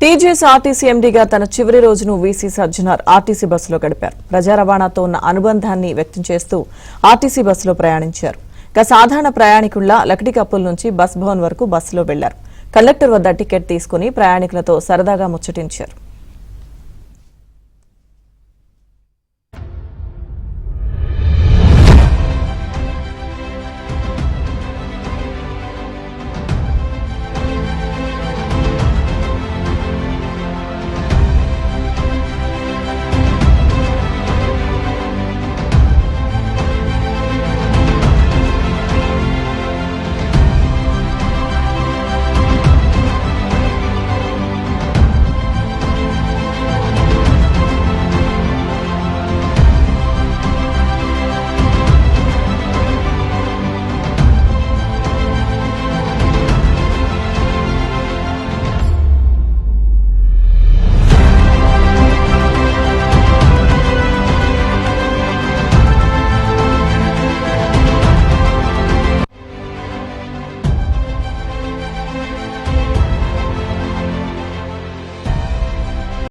TGS RTC ఎండీగా తన చివరి రోజును వీసీ సజ్జనార్ ఆర్టీసీ బస్సులో గడిపారు. ప్రజా రవాణాతో ఉన్న అనుబంధాన్ని వ్యక్తం చేస్తూ ఆర్టీసీ బస్సులో ప్రయాణించారు. సాధారణ ప్రయాణికుల్లా లక్డికప్పుల నుంచి బస్ భవన్ వరకు బస్సులో వెళ్లారు. కండక్టర్ వద్ద టికెట్ తీసుకుని ప్రయాణికులతో సరదాగా ముచ్చటించారు.